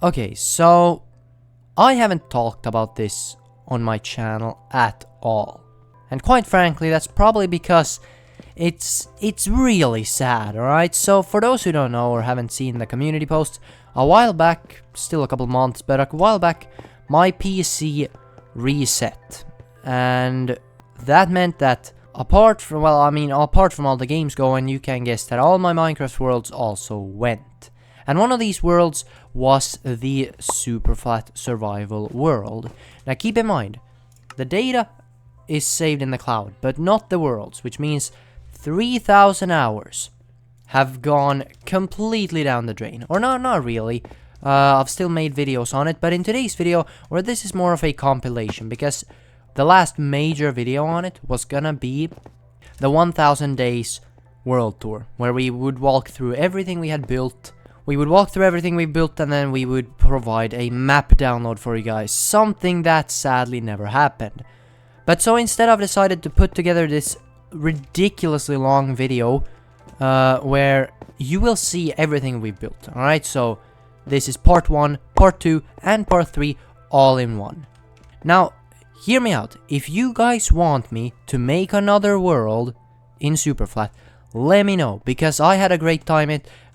Okay, so I haven't talked about this on my channel at all. And quite frankly, that's probably because it's really sad, alright? So for those who don't know or haven't seen the community posts, a while back, still a couple months, but a while back, my PC reset. And that meant that apart from all the games going, you can guess that all my Minecraft worlds also went. And one of these worlds was the superflat survival world. Now keep in mind, the data is saved in the cloud, but not the worlds, which means 3,000 hours have gone completely down the drain. Or not really. I've still made videos on it, but in today's video, or this is more of a compilation, because the last major video on it was gonna be the 1000 days world tour, where we would walk through everything we had built. We would walk through everything we built, and then we would provide a map download for you guys, something that sadly never happened. But so instead I've decided to put together this ridiculously long video where you will see everything we built. Alright, so this is part 1, part 2, and part 3 all in one. Now, hear me out. If you guys want me to make another world in Superflat, let me know, because I had a great time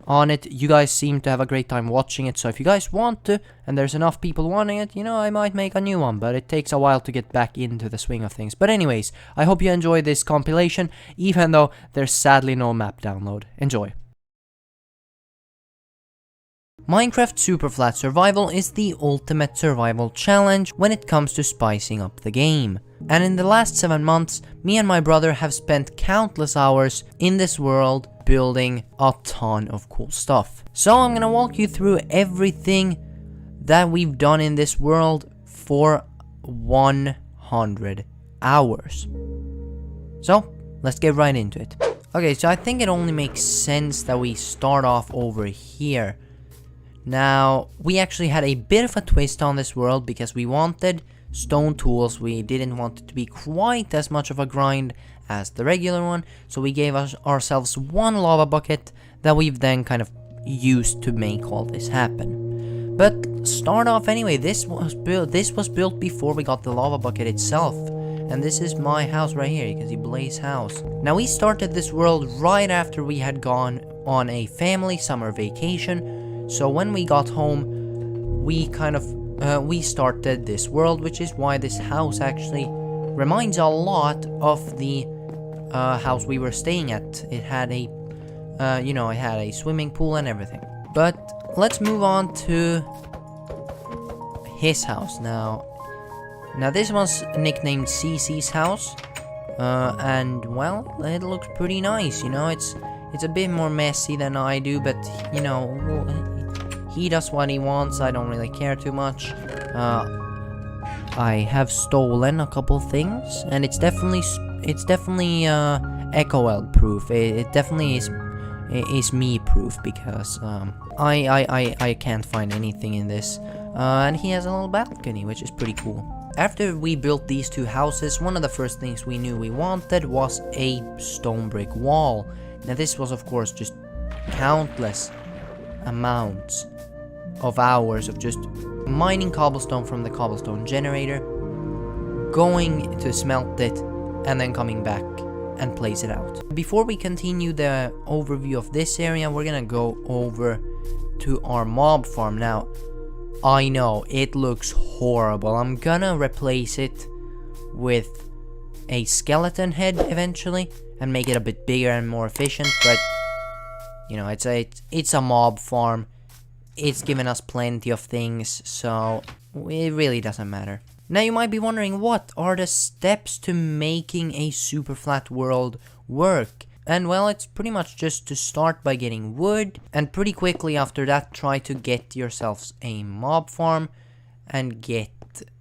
on it. You guys seem to have a great time watching it, so if you guys want to, and there's enough people wanting it, you know, I might make a new one, but it takes a while to get back into the swing of things. But anyways, I hope you enjoy this compilation, even though there's sadly no map download. Enjoy. Minecraft Superflat Survival is the ultimate survival challenge when it comes to spicing up the game. And in the last 7 months, me and my brother have spent countless hours in this world building a ton of cool stuff. So I'm gonna walk you through everything that we've done in this world for 100 hours. So let's get right into it. Okay, so I think it only makes sense that we start off over here. Now, we actually had a bit of a twist on this world because we wanted stone tools. We didn't want it to be quite as much of a grind as the regular one, so we gave ourselves one lava bucket that we've then kind of used to make all this happen. But start off anyway. This was built before we got the lava bucket itself. And this is my house right here. You can see Blaze house. Now, we started this world right after we had gone on a family summer vacation. So when we got home, we we started this world, which is why this house actually reminds a lot of the house we were staying at. It had a, it had a swimming pool and everything. But let's move on to his house now. Now this was nicknamed CC's house, and well, it looks pretty nice. You know, it's a bit more messy than I do, but you know, he does what he wants. I don't really care too much. I have stolen a couple things, and it's definitely EchoEld proof. It definitely is me proof, because I can't find anything in this. And he has a little balcony, which is pretty cool. After we built these two houses, one of the first things we knew we wanted was a stone brick wall. Now this was of course just countless amounts of hours of just mining cobblestone from the cobblestone generator, going to smelt it, and then coming back and place it out. Before we continue the overview of this area, we're gonna go over to our mob farm. Now, I know it looks horrible. I'm gonna replace it with a skeleton head eventually and make it a bit bigger and more efficient, but you know, it's a mob farm. It's given us plenty of things, so it really doesn't matter. Now you might be wondering, what are the steps to making a super flat world work? And well, it's pretty much just to start by getting wood, and pretty quickly after that try to get yourselves a mob farm and get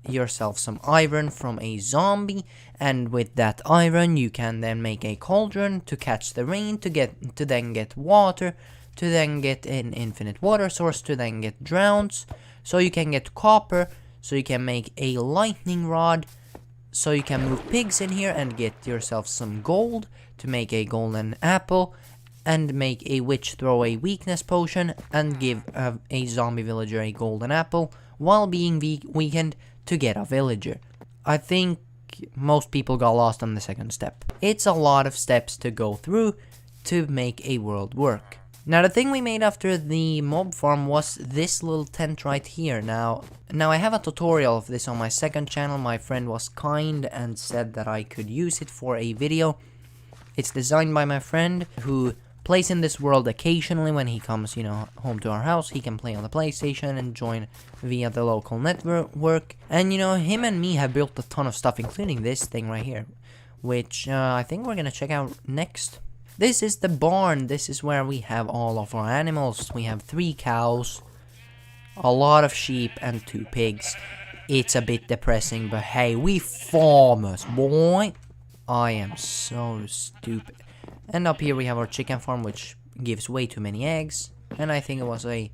yourself some iron from a zombie, and with that iron you can then make a cauldron to catch the rain, to then get water, to then get an infinite water source, to then get drowns, so you can get copper, so you can make a lightning rod, so you can move pigs in here and get yourself some gold to make a golden apple, and make a witch throw a weakness potion and give a zombie villager a golden apple while being weakened to get a villager. I think most people got lost on the second step. It's a lot of steps to go through to make a world work. Now the thing we made after the mob farm was this little tent right here. Now I have a tutorial of this on my second channel. My friend was kind and said that I could use it for a video. It's designed by my friend who plays in this world occasionally when he comes, home to our house. He can play on the PlayStation and join via the local network. And him and me have built a ton of stuff, including this thing right here, which I think we're gonna check out next. This is the barn. This is where we have all of our animals. We have 3 cows, a lot of sheep, and 2 pigs. It's a bit depressing, but hey, we farmers, boy. I am so stupid. And up here we have our chicken farm, which gives way too many eggs. And I think it was a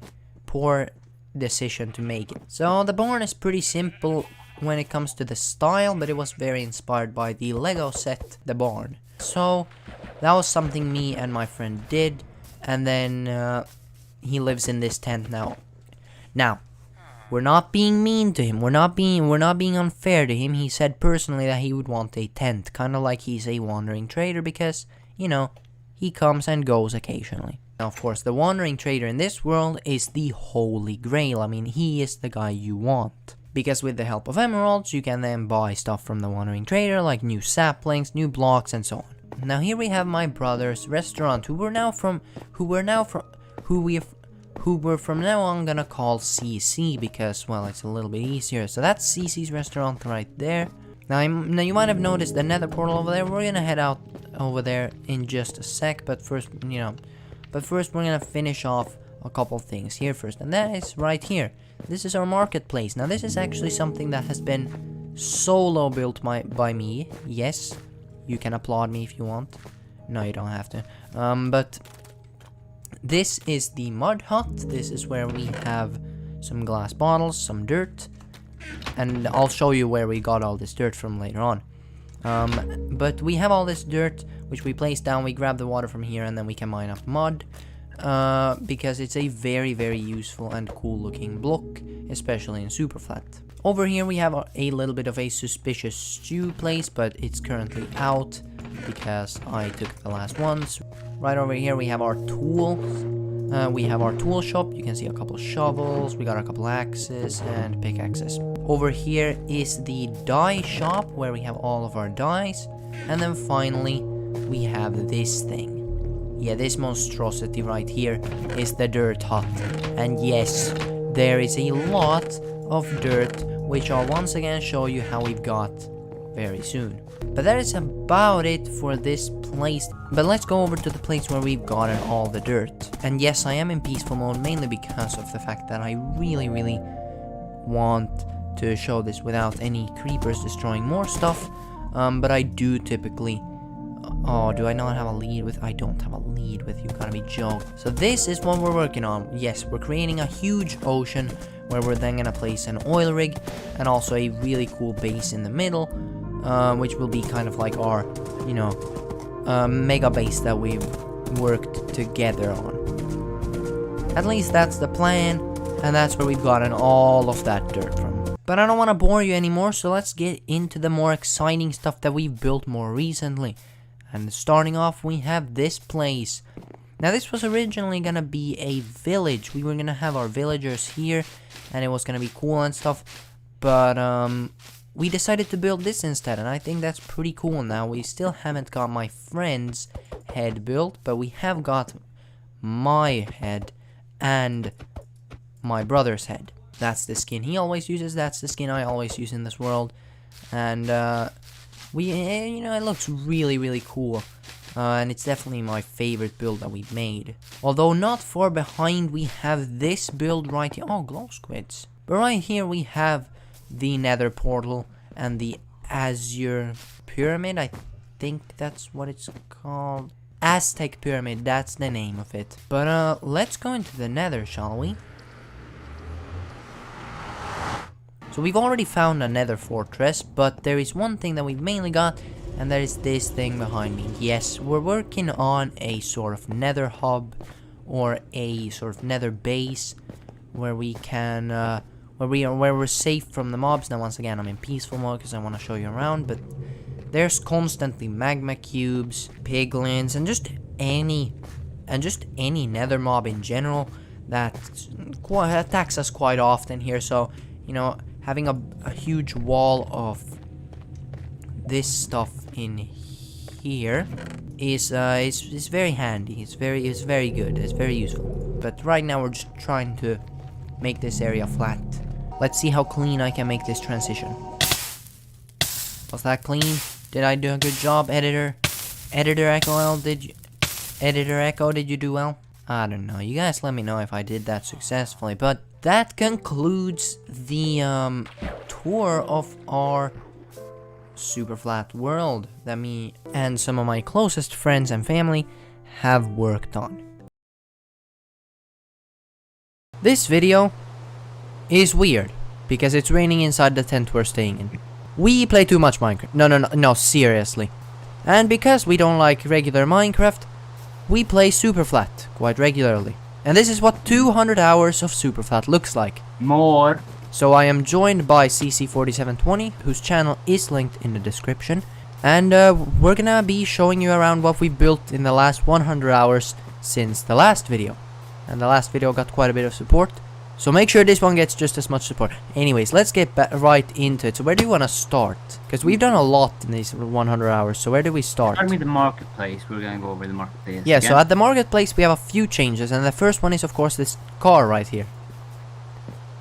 poor decision to make it. So the barn is pretty simple when it comes to the style, but it was very inspired by the Lego set, the barn. So that was something me and my friend did, and then he lives in this tent now. Now, we're not being mean to him. We're not being unfair to him. He said personally that he would want a tent, kind of like he's a wandering trader, because he comes and goes occasionally. Now, of course, the wandering trader in this world is the holy grail. I mean, he is the guy you want. Because with the help of emeralds, you can then buy stuff from the wandering trader, like new saplings, new blocks, and so on. Now here we have my brother's restaurant, who we're from now on gonna call CC, because, well, it's a little bit easier. So that's CC's restaurant right there. Now you might have noticed the nether portal over there. We're gonna head out over there in just a sec, but first, we're gonna finish off a couple things here first, and that is right here. This is our marketplace. Now this is actually something that has been solo built by me. Yes, you can applaud me if you want. No, you don't have to. But this is the mud hut. This is where we have some glass bottles, some dirt, and I'll show you where we got all this dirt from later on. But we have all this dirt which we place down. We grab the water from here, and then we can mine up mud. Because it's a very, very useful and cool looking block, especially in superflat. Over here we have a little bit of a suspicious stew place, but it's currently out because I took the last ones. Right over here we have our tools. We have our tool shop. You can see a couple shovels, we got a couple axes and pickaxes. Over here is the dye shop where we have all of our dyes. And then finally we have this thing. Yeah, this monstrosity right here is the dirt hut. And yes, there is a lot of dirt, which I'll once again show you how we've got very soon. But that is about it for this place. But let's go over to the place where we've gotten all the dirt. And yes, I am in peaceful mode, mainly because of the fact that I really, really want to show this without any creepers destroying more stuff. But I do typically... Oh, do I not have a lead with? I don't have a lead with. You gotta be joking. So this is what we're working on. Yes, we're creating a huge ocean where we're then gonna place an oil rig and also a really cool base in the middle, which will be kind of like our, mega base that we've worked together on. At least that's the plan, and that's where we've gotten all of that dirt from. But I don't want to bore you anymore, so let's get into the more exciting stuff that we've built more recently. And starting off, we have this place. Now, this was originally gonna be a village. We were gonna have our villagers here, and it was gonna be cool and stuff. But, we decided to build this instead, and I think that's pretty cool. Now, we still haven't got my friend's head built, but we have got my head and my brother's head. That's the skin he always uses, that's the skin I always use in this world. And, it looks really, really cool. And it's definitely my favorite build that we've made. Although not far behind, we have this build right here. Oh, glow squids. But right here we have the Nether portal and the Azure Pyramid. I think that's what it's called. Aztec Pyramid, that's the name of it. But let's go into the Nether, shall we? So we've already found a Nether fortress, but there is one thing that we've mainly got, And there is this thing behind me. Yes, we're working on a sort of nether hub, or a sort of nether base, where we can, where we're safe from the mobs. Now, once again, I'm in peaceful mode because I want to show you around, but there's constantly magma cubes, piglins, and just any nether mob in general that attacks us quite often here. So, you know, having a huge wall of this stuff in here is very handy. It's very good. It's very useful. But right now we're just trying to make this area flat. Let's see how clean I can make this transition. Was that clean? Did I do a good job, editor? Editor EchoEld, Editor Echo, did you do well? I don't know. You guys let me know if I did that successfully. But that concludes the tour of our super flat world that me and some of my closest friends and family have worked on. This video is weird because it's raining inside the tent we're staying in. We play too much Minecraft. No, seriously. And because we don't like regular Minecraft, we play superflat quite regularly. And this is what 200 hours of superflat looks like. More. So I am joined by CC4720, whose channel is linked in the description. And we're gonna be showing you around what we built in the last 100 hours since the last video. And the last video got quite a bit of support. So make sure this one gets just as much support. Anyways, let's get right into it. So where do you want to start? Because we've done a lot in these 100 hours. So where do we start? Start with the marketplace. We're going to go over the marketplace. Yeah, again. So at the marketplace we have a few changes. And the first one is, of course, this car right here.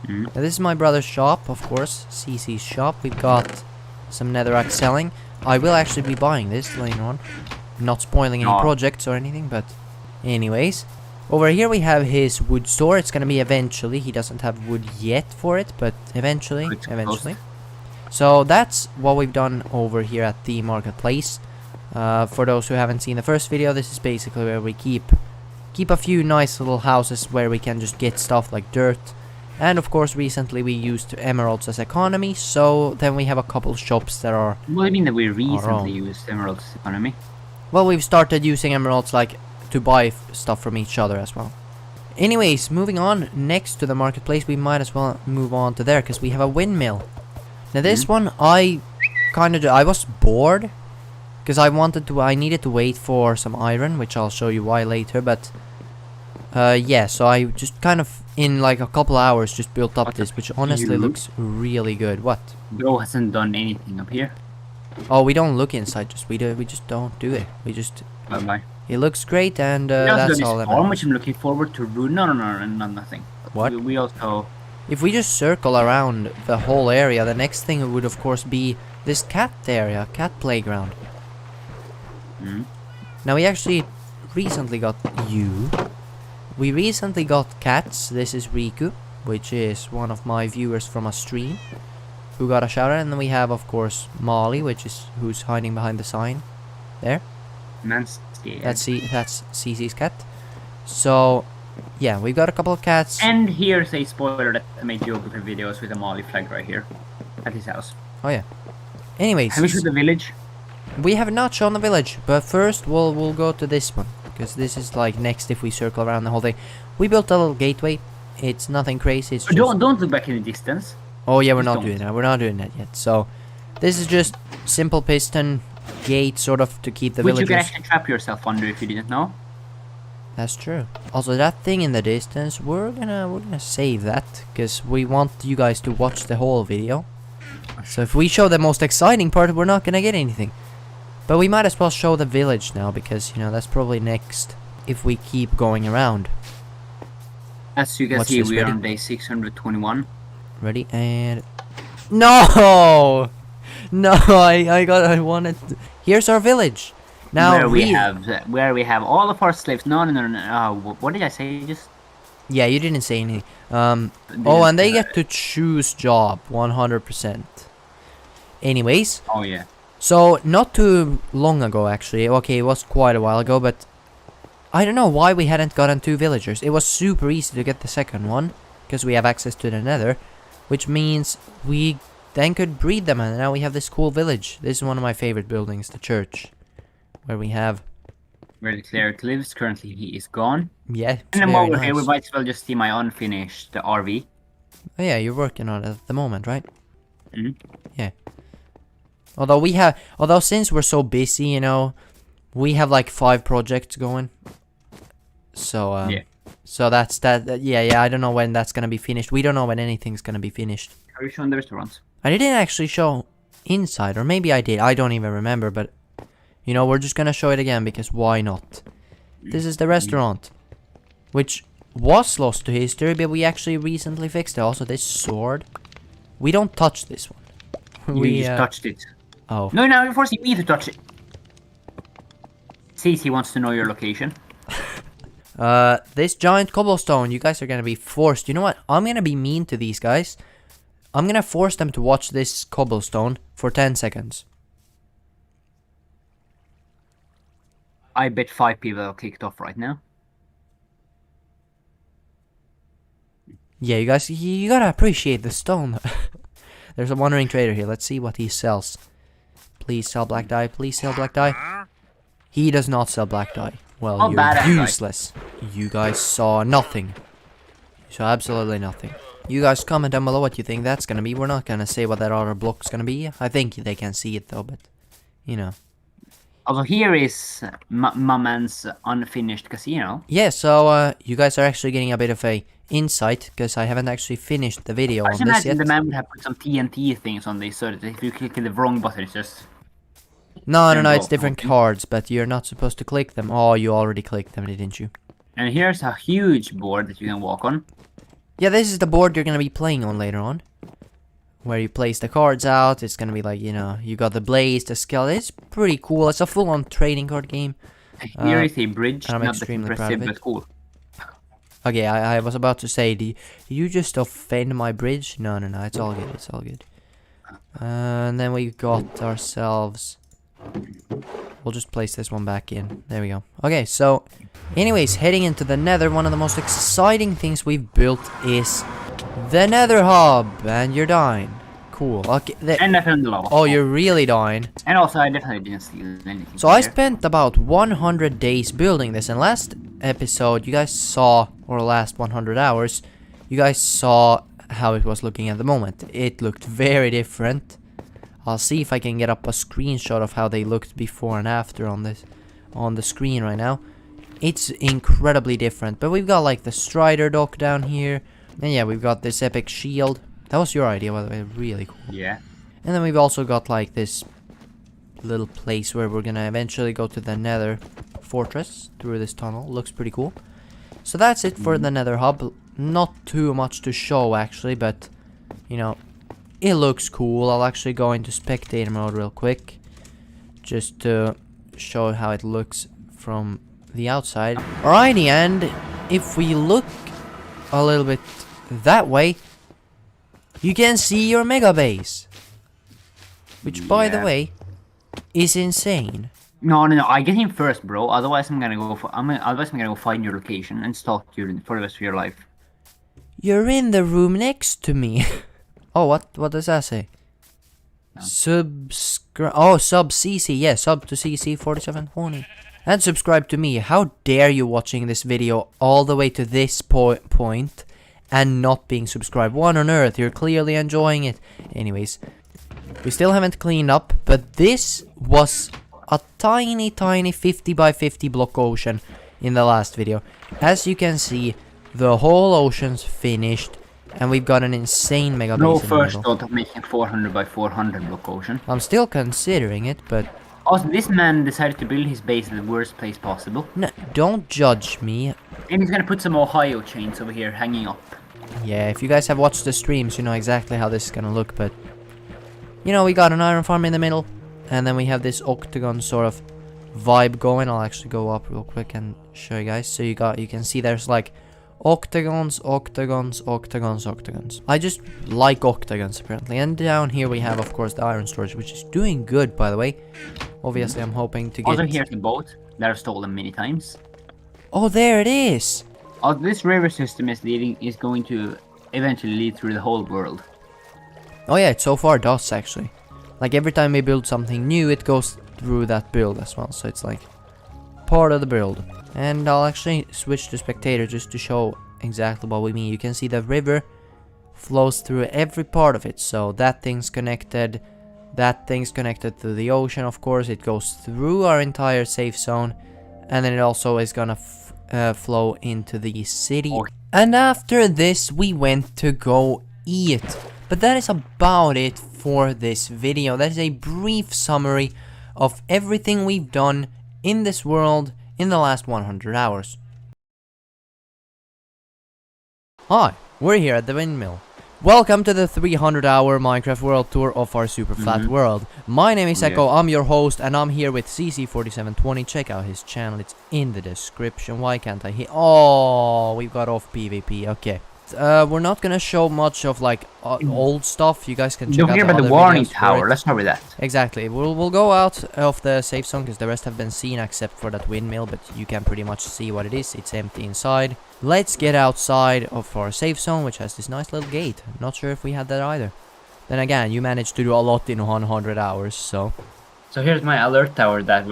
Now, this is my brother's shop, of course. CC's shop. We've got some netherrack selling. I will actually be buying this later on. Not spoiling any projects or anything, but anyways. Over here we have his wood store. It's gonna be eventually. He doesn't have wood yet for it, but eventually. So that's what we've done over here at the marketplace. For those who haven't seen the first video, this is basically where we keep a few nice little houses where we can just get stuff like dirt. And of course, recently we used emeralds as economy. So then we have a couple shops that are. What do you mean that we recently used emeralds as economy? Well, we've started using emeralds like to buy stuff from each other as well. Anyways, moving on, next to the marketplace we might as well move on to there because we have a windmill. Now this one I was bored because I needed to wait for some iron, which I'll show you why later, but yeah, so I just kind of in like a couple hours just built up this, which honestly looks really good. What? Bro hasn't done anything up here. Oh, we don't look inside, we just don't do it. We just Bye. It looks great, and that's all that matters. Which I'm looking forward to. No, nothing. What? We also. If we just circle around the whole area, the next thing would of course be this cat area, cat playground. Now we actually recently got We recently got cats. This is Riku, which is one of my viewers from a stream, who got a shout out, and then we have of course Molly, who's hiding behind the sign, there. That's CC's cat. So yeah, we've got a couple of cats. And here's a spoiler that I made geography videos with a Molly flag right here at his house. Oh yeah. Anyways, have we shown the village? We have not shown the village, but first we'll go to this one because this is like next if we circle around the whole thing. We built a little gateway. It's nothing crazy. It's just... Don't look back in the distance. Oh yeah, we're not doing that. We're not doing that yet. So this is just simple piston gate sort of to keep the villagers. Which you can actually trap yourself under if you didn't know. That's true. Also, that thing in the distance, we're gonna save that because we want you guys to watch the whole video. So if we show the most exciting part, we're not gonna get anything. But we might as well show the village now because, you know, that's probably next if we keep going around. As you can see, we are on day 621. Ready? And... No! No, I wanted to... Here's our village. Now where we have all of our slaves. No. What did I say? Just... Yeah, you didn't say anything. Oh, and they get to choose job 100%. Anyways. Oh yeah. So not too long ago, actually. Okay, it was quite a while ago, but I don't know why we hadn't gotten 2 villagers. It was super easy to get the second one because we have access to the Nether, which means we then could breed them, and now we have this cool village. This is one of my favorite buildings, the church, where we have... Where the cleric lives. Currently, he is gone. Yeah, it's And then very while we're nice. here, we might as well just see my unfinished RV. Oh yeah, you're working on it at the moment, right? Mm-hmm. Yeah. Although since we're so busy, you know, we have like 5 projects going. So, Yeah. So that's that. Yeah, I don't know when that's gonna be finished. We don't know when anything's gonna be finished. Are you showing the restaurants? I didn't actually show inside, or maybe I did. I don't even remember, but you know, we're just gonna show it again because why not? This is the restaurant, which was lost to history, but we actually recently fixed it. Also, this sword, we don't touch this one. You just touched it. Oh. No, you're forcing me to touch it. Cece wants to know your location. This giant cobblestone, you guys are gonna be forced. You know what? I'm gonna be mean to these guys. I'm gonna force them to watch this cobblestone for 10 seconds. I bet 5 people are kicked off right now. Yeah, you guys, you gotta appreciate the stone. There's a wandering trader here. Let's see what he sells. Please sell black dye. Please sell black dye. He does not sell black dye. Well, Oh, badass you're guy. useless. You guys saw nothing. You saw absolutely nothing. You guys comment down below what you think that's gonna be. We're not gonna say what that other block's gonna be. I think they can see it though, but you know. Also, here is my man's unfinished casino. Yeah, so you guys are actually getting a bit of a insight because I haven't actually finished the video I on just this imagine yet. the man would have put some TNT things on this so that if you click the wrong button, it's just... No, There it's you go. different cards, but you're not supposed to click them. Oh, you already clicked them, didn't you? And here's a huge board that you can walk on. Yeah, this is the board you're gonna be playing on later on. Where you place the cards out, it's gonna be like, you know, you got the blaze, the skill. It's pretty cool. It's a full-on trading card game. Here is a bridge, I'm not that extremely proud impressive, of it. but cool. Okay, I was about to say, did you just offend my bridge? No, it's all good, it's all good. And then we got ourselves... We'll just place this one back in. There we go. Okay, so... Anyways, heading into the Nether, one of the most exciting things we've built is... the Nether hub! And you're dying. Cool. Okay, And I found the lava. oh, you're really dying. And also, I definitely didn't steal anything. So I there. spent about 100 days building this, and last episode you guys saw, or last 100 hours, you guys saw how it was looking at the moment. It looked very different. I'll see if I can get up a screenshot of how they looked before and after on the screen right now. It's incredibly different, but we've got like the Strider dock down here, and yeah, we've got this epic shield. That was your idea, by the way, really cool. Yeah. And then we've also got like this little place where we're gonna eventually go to the Nether fortress through this tunnel. Looks pretty cool. So that's it for the Nether hub. Not too much to show actually, but you know, it looks cool. I'll actually go into spectator mode real quick just to show how it looks from the outside. Alrighty, and if we look a little bit that way, you can see your mega base, which by the Yeah. way is insane. No, I get him first, bro. Otherwise, I'm gonna go find your location and stalk you for the rest of your life. You're in the room next to me. Oh, what does that say? No. Subscribe. Oh, sub CC. Yeah, sub to CC 4720. And subscribe to me. How dare you watching this video all the way to this point and not being subscribed? What on earth? You're clearly enjoying it. Anyways, we still haven't cleaned up, but this was a tiny 50 by 50 block ocean in the last video. As you can see, the whole ocean's finished, and we've got an insane mega base No in the first middle. thought of making 400 by 400 block ocean. I'm still considering it, but Also, this man decided to build his base in the worst place possible. no, don't judge me. And he's gonna put some Ohio chains over here hanging up. Yeah, if you guys have watched the streams, you know exactly how this is gonna look, but... You know, we got an iron farm in the middle, and then we have this octagon sort of vibe going. I'll actually go up real quick and show you guys. So you can see there's like octagons. I just like octagons apparently. And down here we have, of course, the iron storage, which is doing good, by the way. Obviously, I'm hoping to get... Also, here's the boat that I've stolen many times. Oh, there it is! Also, this river system is going to eventually lead through the whole world. Oh yeah, it so far does actually. Like every time we build something new, it goes through that build as well. So it's like part of the build. And I'll actually switch to spectator just to show exactly what we mean. You can see the river flows through every part of it. So that thing's connected. That thing's connected to the ocean, of course. It goes through our entire safe zone. And then it also is gonna flow into the city. Okay. And after this, we went to go eat. But that is about it for this video. That is a brief summary of everything we've done in this world in the last 100 hours. Hi, we're here at the windmill. Welcome to the 300-hour Minecraft world tour of our super flat world. My name is Echo, I'm your host, and I'm here with CC4720. Check out his channel, it's in the description. Why can't I hit? Oh, we got off PvP, okay. We're not gonna show much of like old stuff. You guys can check out the other warning videos tower. Let's start with that. Exactly. We'll go out of the safe zone because the rest have been seen except for that windmill, but you can pretty much see what it is. It's empty inside. Let's get outside of our safe zone, which has this nice little gate. Not sure if we had that either. Then again, you managed to do a lot in 100 hours, so. So here's my alert tower that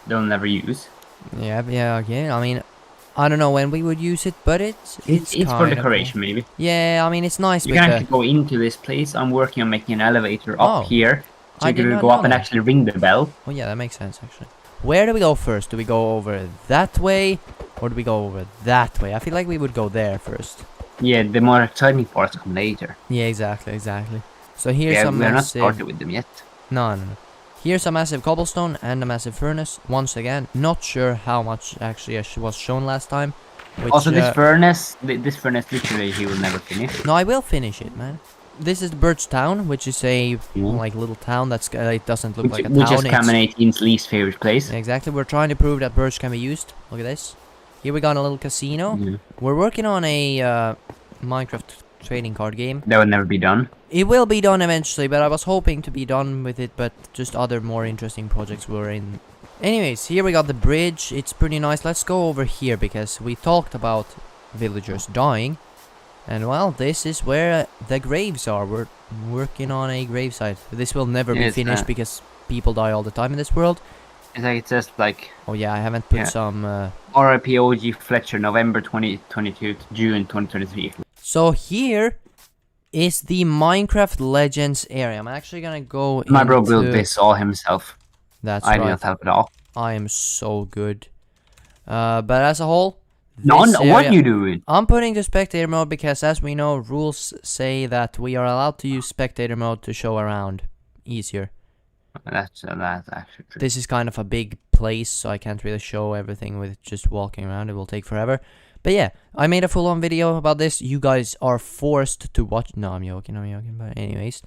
they'll never use. Yeah, okay. I mean, I don't know when we would use it, but it's for decoration, maybe. Yeah, I mean, it's nice. You can actually go into this place. I'm working on making an elevator up here, so you can go up and actually ring the bell. Oh yeah, that makes sense actually. Where do we go first? Do we go over that way, or do we go over that way? I feel like we would go there first. Yeah, the more exciting parts come later. Yeah, exactly. So here's some we're massive... not started with them yet. No. Here's a massive cobblestone and a massive furnace. Once again, not sure how much actually was shown last time. Which, also, this furnace literally he will never finish. No, I will finish it, man. This is the Birch Town, which is a like little town that's it doesn't look like a town. Which is Cam18's least favorite place. Exactly, we're trying to prove that birch can be used. Look at this. Here we got a little casino. We're working on a Minecraft trading card game. That will never be done. It will be done eventually, but I was hoping to be done with it, but just other more interesting projects were in. Anyways, here we got the bridge. It's pretty nice. Let's go over here because we talked about villagers dying. And well, this is where the graves are. We're working on a gravesite. This will never be finished because people die all the time in this world. It's like it says like. Oh yeah, I haven't put some. R.I.P. OG Fletcher, November 2022 to June 2023. So here is the Minecraft Legends area. I'm actually gonna go. My bro built this all himself. That's I right. did not help at all. I am so good. But as a whole. What are you doing? I'm putting to spectator mode because, as we know, rules say that we are allowed to use spectator mode to show around easier. That's actually true. This is kind of a big place, so I can't really show everything with just walking around. It will take forever. But yeah, I made a full-on video about this. You guys are forced to watch. No, I'm joking. But anyways,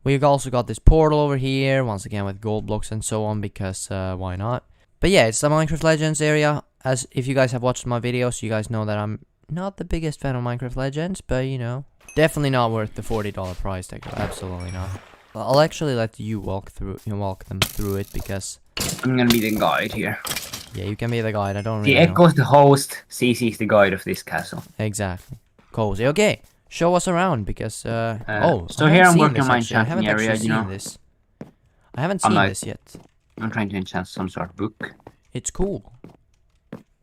we've also got this portal over here, once again with gold blocks and so on, because why not? But yeah, it's the Minecraft Legends area. As if you guys have watched my videos, you guys know that I'm not the biggest fan of Minecraft Legends, but you know, definitely not worth the $40 price tag. Absolutely not. I'll actually let you walk them through it because I'm gonna be the guide here. Yeah, you can be the guide. I don't really know. Echo's the host, CC is the guide of this castle. Exactly. Cozy. Okay, show us around because so here I'm working on my enchanting area. You know, I haven't seen this yet. I'm trying to enchant some sort of book. It's cool.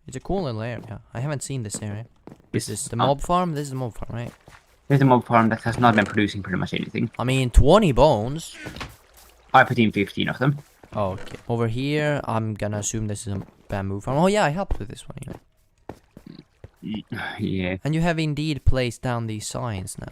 It's a cool little area. I haven't seen this area. This is the mob farm. This is the mob farm, right? This is the mob farm that has not been producing pretty much anything. I mean, 20 bones. I put in 15 of them. Oh, okay. Over here, I'm gonna assume this is a bamboo farm. Oh yeah, I helped with this one. Yeah. And you have indeed placed down these signs now.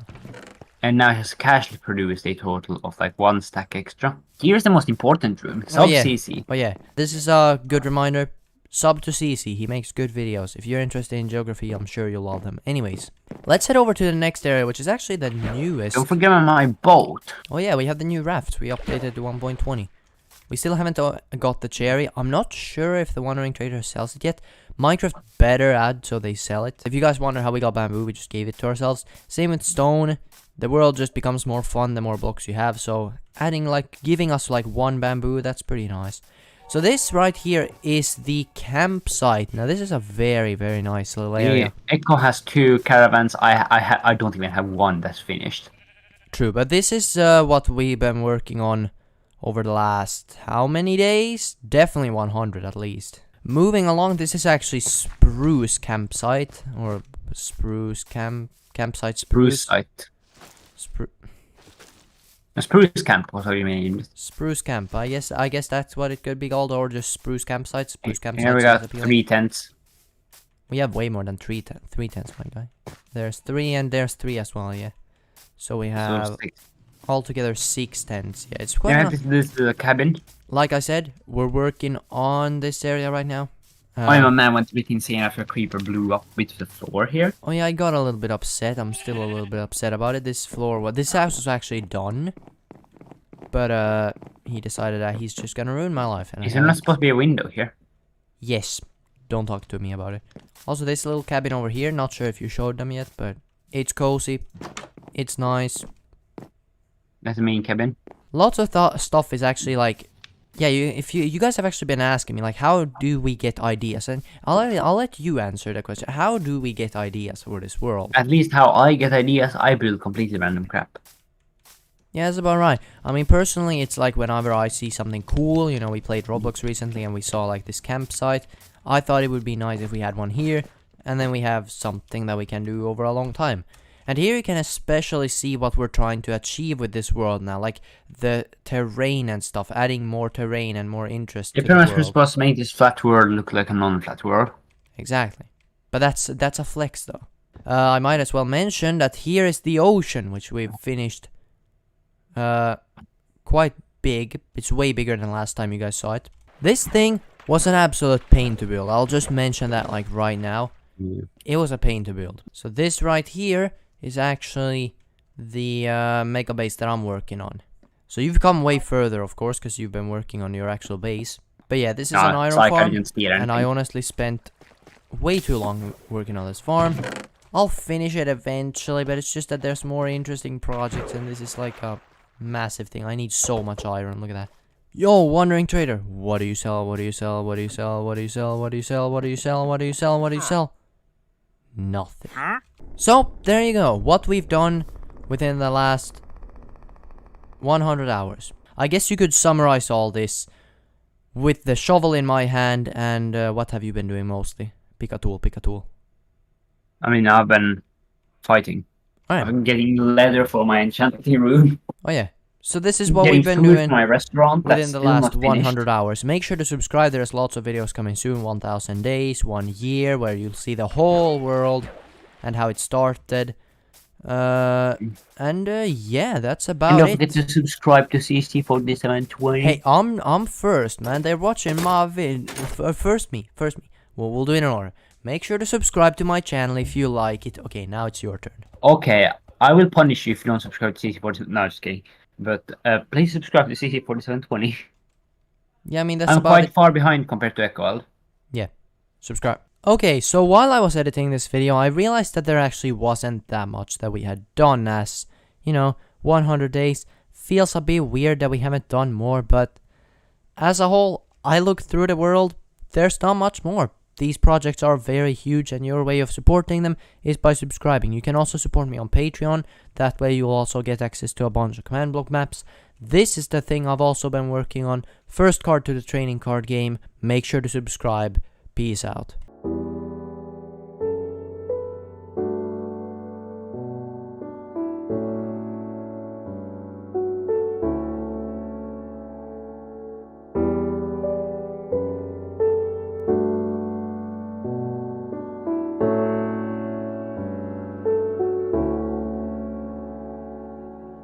And now it has casually produced a total of like 1 stack extra. Here's the most important room. Sub CC. Oh yeah. This is a good reminder. Sub to CC, he makes good videos. If you're interested in geography, I'm sure you'll love them. Anyways, let's head over to the next area, which is actually the newest. Don't forget my boat. Oh yeah, we have the new raft. We updated to 1.20. We still haven't got the cherry. I'm not sure if the Wandering Trader sells it yet. Minecraft better add so they sell it. If you guys wonder how we got bamboo, we just gave it to ourselves. Same with stone. The world just becomes more fun the more blocks you have. So giving us like 1 bamboo, that's pretty nice. So this right here is the campsite. Now this is a very, very nice little area. Yeah. Echo has 2 caravans. I don't even have 1 that's finished. True, but this is what we've been working on over the last how many days? Definitely 100 at least. Moving along, this is actually Spruce Campsite, or Spruce Campsite Spruce. Site. A spruce camp, what do you mean? Spruce Camp, I guess that's what it could be called, or just Spruce Campsite. Spruce Campsite. Here we got 3 tents. We have way more than three tents, my guy. There's 3 and there's 3 as well, yeah. So we have So 6. altogether 6 tents. Yeah, it's quite. Yeah, this is a cabin. Like I said, we're working on this area right now. My man went to be insane after a creeper blew up with the floor here. Oh yeah, I got a little bit upset. I'm still a little bit upset about it. This house was actually done, but he decided that he's just gonna ruin my life. And Is there not supposed to be a window here? Yes. Don't talk to me about it. Also, this little cabin over here. Not sure if you showed them yet, but it's cozy. It's nice. That's the main cabin. Lots of stuff is actually like. Yeah, you guys have actually been asking me like, how do we get ideas? And I'll let you answer the question. How do we get ideas for this world? At least how I get ideas, I build completely random crap. Yeah, that's about right. I mean, personally, it's like whenever I see something cool, you know, we played Roblox recently and we saw like this campsite. I thought it would be nice if we had one here, and then we have something that we can do over a long time. And here you can especially see what we're trying to achieve with this world now, like the terrain and stuff, adding more terrain and more interest to the pretty much we're world. supposed to make this flat world look like a non-flat world. Exactly. But that's a flex though. I might as well mention that here is the ocean, which we've finished quite big. It's way bigger than last time you guys saw it. This thing was an absolute pain to build. I'll just mention that like right now. It was a pain to build. So this right here is actually the mega base that I'm working on. So you've come way further, of course, because you've been working on your actual base. But yeah, this is an iron farm, and I honestly spent way too long working on this farm. I'll finish it eventually, but it's just that there's more interesting projects, and this is like a massive thing. I need so much iron, look at that. Yo, Wandering Trader, what do you sell, what do you sell, what do you sell, what do you sell, what do you sell, what do you sell, what do you sell, what do you sell? Nothing. So, there you go, what we've done within the last 100 hours. I guess you could summarize all this with the shovel in my hand, and what have you been doing mostly? Pick a tool, pick a tool. I mean, I've been fighting. Alright. I've been getting leather for my enchanting room. Oh yeah. So this is what we've been doing for my restaurant within the last 100 hours. Make sure to subscribe, there's lots of videos coming soon. 1000 days, 1 year, where you'll see the whole world and how it started. Yeah, that's about it. And don't forget to subscribe to CC4720. Hey, I'm first, man. They're watching my vid. First me. Well, we'll do it in order. Make sure to subscribe to my channel if you like it. Okay, now it's your turn. Okay, I will punish you if you don't subscribe to CC47. No, just kidding. But please subscribe to CC4720. Yeah, I mean, that's I'm about quite it. far behind compared to EchoEld. Yeah, subscribe. Okay, so while I was editing this video, I realized that there actually wasn't that much that we had done, as, you know, 100 days feels a bit weird that we haven't done more, but as a whole, I look through the world, there's not much more. These projects are very huge, and your way of supporting them is by subscribing. You can also support me on Patreon, that way you'll also get access to a bunch of command block maps. This is the thing I've also been working on, first card to the training card game. Make sure to subscribe. Peace out.